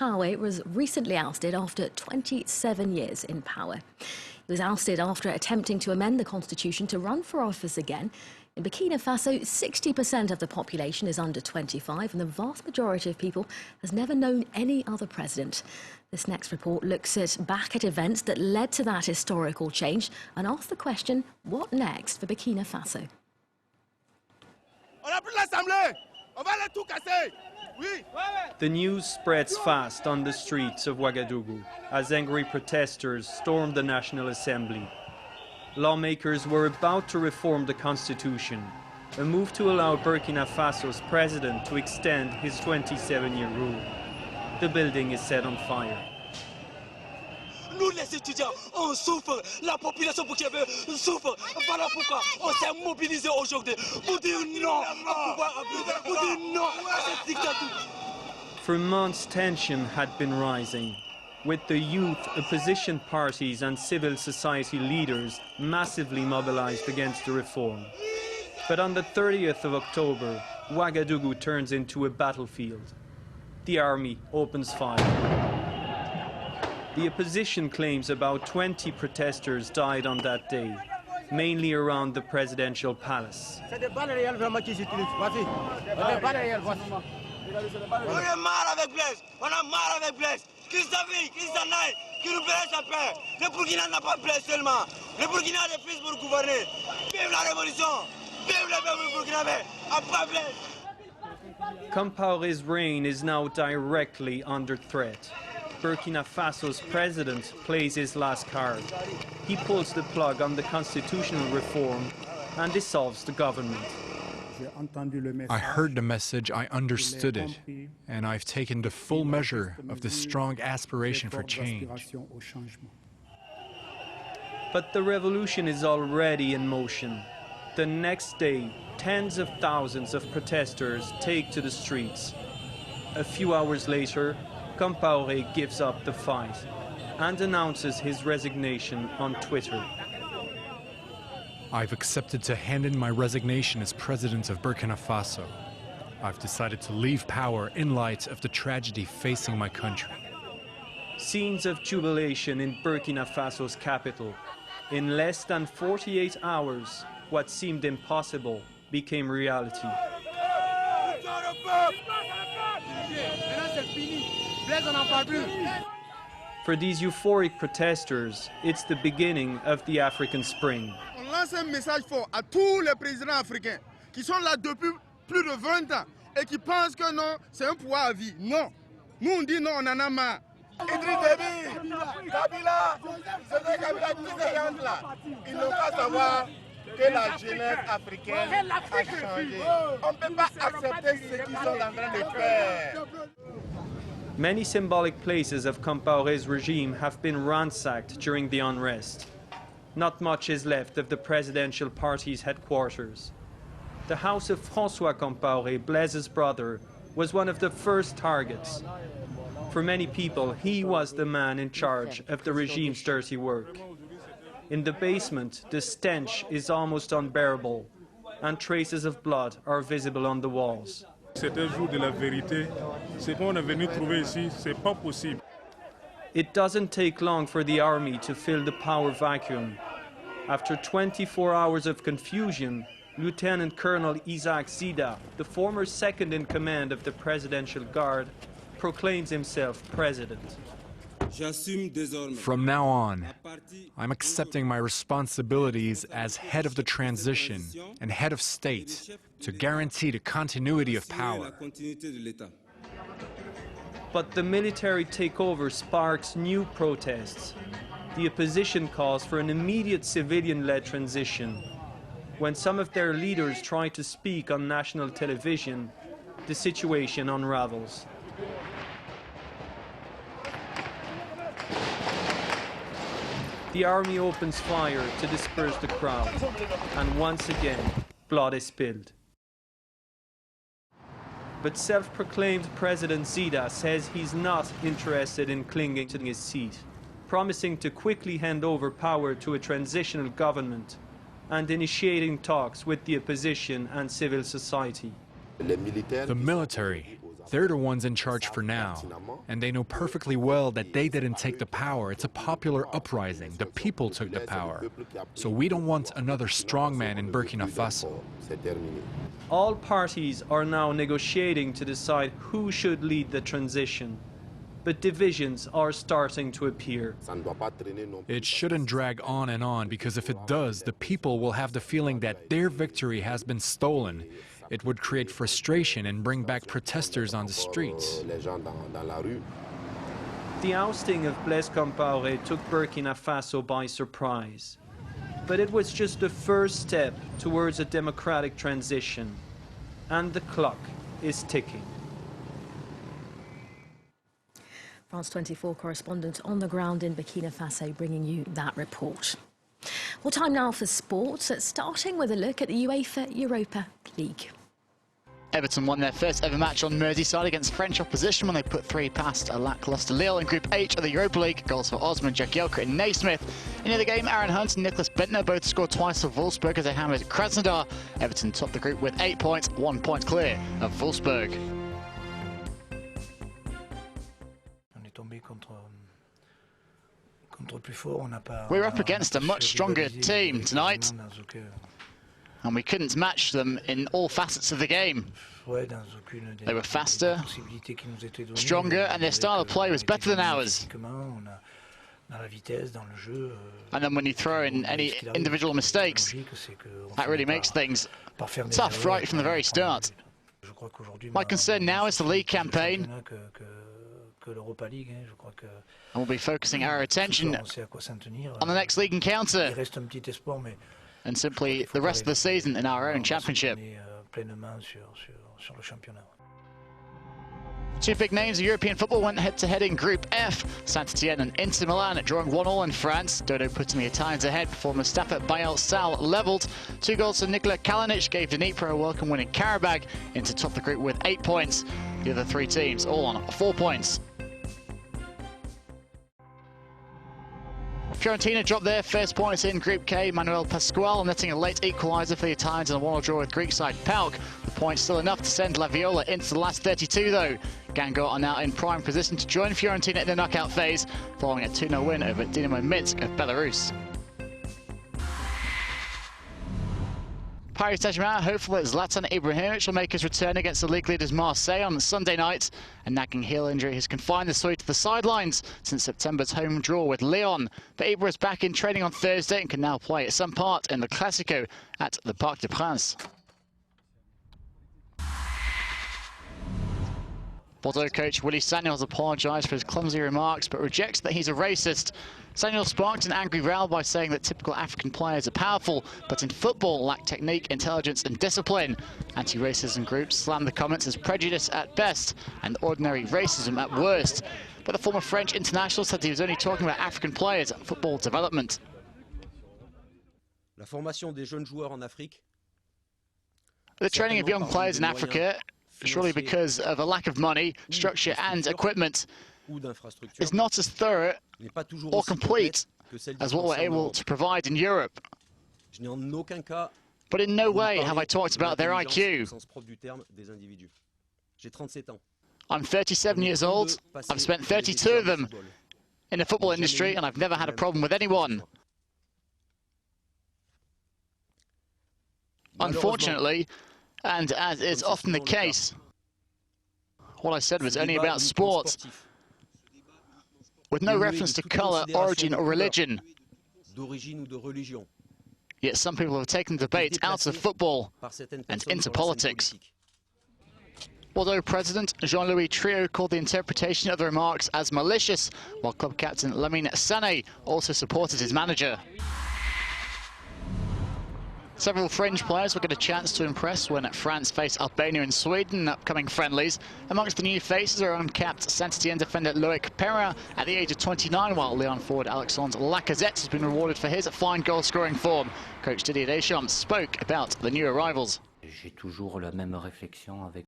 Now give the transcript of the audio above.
Compaore was recently ousted after 27 years in power. He was ousted after attempting to amend the constitution to run for office again. In Burkina Faso, 60% of the population is under 25, and the vast majority of people has never known any other president. This next report looks back at events that led to that historical change and asks the question, what next for Burkina Faso? The news spreads fast on the streets of Ouagadougou as angry protesters stormed the National Assembly. Lawmakers were about to reform the constitution, a move to allow Burkina Faso's president to extend his 27-year rule. The building is set on fire. Nous, les étudiants, on souffre. La population burkinabé souffre. Voilà pourquoi on s'est mobilisé aujourd'hui pour dire non pour dire non à cette dictature. For months, tension had been rising, with the youth, opposition parties and civil society leaders massively mobilized against the reform. But on the 30th of October, Ouagadougou turns into a battlefield. The army opens fire. The opposition claims about 20 protesters died on that day, mainly around the presidential palace. On est marre avec Blaise, on a marre avec Blaise. Qu'ils s'affient, qu'ils s'en aillent, qu'ils nous laissent en paix. Le Burkina n'a pas Blaise seulement. Le Burkina a des fils pour gouverner. Vive la révolution, vive le peuple burkinabé, pas Blaise. Compaore's reign is now directly under threat. Burkina Faso's president plays his last card. He pulls the plug on the constitutional reform and dissolves the government. I heard the message, I understood it, and I've taken the full measure of the strong aspiration for change. But the revolution is already in motion. The next day, tens of thousands of protesters take to the streets. A few hours later, Compaore gives up the fight and announces his resignation on Twitter. I've accepted to hand in my resignation as president of Burkina Faso. I've decided to leave power in light of the tragedy facing my country. Scenes of jubilation in Burkina Faso's capital. In less than 48 hours, what seemed impossible became reality. For these euphoric protesters, it's the beginning of the African Spring. On lance un message fort à tous les présidents africains qui sont là depuis plus de 20 ans et qui pensent que non, c'est un pouvoir à vie. Non. Nous on dit non, on en a marre. Idriss Déby, Kabila, c'est Kabila qui se là. Ils n'ont pas savoir que la jeunesse africaine a changé. On ne peut pas accepter ce qu'ils sont en train de faire. Many symbolic places of Compaore's regime have been ransacked during the unrest. Not much is left of the presidential party's headquarters. The house of François Compaore, Blaise's brother, was one of the first targets. For many people, he was the man in charge of the regime's dirty work. In the basement, the stench is almost unbearable, and traces of blood are visible on the walls. C'est un jour de la vérité. Ce qu'on est venu trouver ici, c'est pas possible. It doesn't take long for the army to fill the power vacuum. After 24 hours of confusion, Lieutenant Colonel Isaac ZIDA, the former second in command of the Presidential Guard, proclaims himself president. From now on, I'm accepting my responsibilities as head of the transition and head of state to guarantee the continuity of power. But the military takeover sparks new protests. The opposition calls for an immediate civilian-led transition. When some of their leaders try to speak on national television, the situation unravels. The army opens fire to disperse the crowd, and once again, blood is spilled. But self-proclaimed President ZIDA says he's not interested in clinging to his seat, promising to quickly hand over power to a transitional government and initiating talks with the opposition and civil society. The military They're the ones in charge for now, and they know perfectly well that they didn't take the power. It's a popular uprising. The people took the power. So we don't want another strongman in Burkina Faso. All parties are now negotiating to decide who should lead the transition, but divisions are starting to appear. It shouldn't drag on, because if it does, the people will have the feeling that their victory has been stolen. It would create frustration and bring back protesters on the streets. The ousting of Blaise Compaore took Burkina Faso by surprise. But it was just the first step towards a democratic transition. And the clock is ticking. France 24 correspondent on the ground in Burkina Faso bringing you that report. Well, time now for sports, starting with a look at the UEFA Europa League. Everton won their first ever match on Merseyside against French opposition when they put 3 past a lacklustre Lille in Group H of the Europa League. Goals for Osman, Jagielka and Naismith. In the other game, Aaron Hunt and Nicholas Bentner both scored twice for Wolfsburg as they hammered Krasnodar. Everton topped the group with 8 points, 1 point clear of Wolfsburg. We're up against a much stronger team tonight, and we couldn't match them in all facets of the game. They were faster, stronger, and their style of play was better than ours. And then when you throw in any individual mistakes, that really makes things tough right from the very start. My concern now is the league campaign, and we'll be focusing our attention on the next league encounter and simply the rest of the season in our own championship. Two big names of European football went head-to-head in Group F. Saint-Etienne and Inter Milan drawing 1-1 in France. Dodo putting the Italians ahead before Mustafa Bayal-Sal levelled. 2 goals for Nikola Kalinic gave Dnipro a welcome win in Karabag. Inter topped the group with 8 points. The other 3 teams all on 4 points. Fiorentina dropped their first points in Group K. Manuel Pascual netting a late equaliser for the Italians in a 1-1 draw with Greek side PAOK. The points still enough to send La Viola into the last 32 though. Gango are now in prime position to join Fiorentina in the knockout phase following a 2-0 win over Dinamo Minsk of Belarus. Paris Saint-Germain hopeful that Zlatan Ibrahimovic will make his return against the league leaders Marseille on Sunday night. A nagging heel injury has confined the Soi to the sidelines since September's home draw with Lyon. But Ibra is back in training on Thursday and can now play some part in the Classico at the Parc des Princes. Bordeaux coach Willy Sagnol has apologised for his clumsy remarks but rejects that he's a racist. Sagnol sparked an angry row by saying that typical African players are powerful, but in football lack technique, intelligence and discipline. Anti-racism groups slammed the comments as prejudice at best and ordinary racism at worst. But the former French international said he was only talking about African players and football development. La formation des jeunes joueurs en Afrique. The training of young players in Africa, surely because of a lack of money, structure and equipment, is not as thorough or complete as what we're able to provide in Europe. But in no way have I talked about their IQ. I'm 37 years old, I've spent 32 of them in the football industry and I've never had a problem with anyone. Unfortunately, and as is often the case, what I said was only about sport, with no reference to colour, origin or religion. Yet some people have taken the debate out of football and into politics. Bordeaux president Jean-Louis Trio called the interpretation of the remarks as malicious, while club captain Lamine Sané also supported his manager. Several fringe players will get a chance to impress when France face Albania and Sweden in upcoming friendlies. Amongst the new faces are uncapped Saint-Etienne defender Loic Perrin at the age of 29, while Lyon forward Alexandre Lacazette has been rewarded for his fine goal-scoring form. Coach Didier Deschamps spoke about the new arrivals. J'ai toujours la même réflexion avec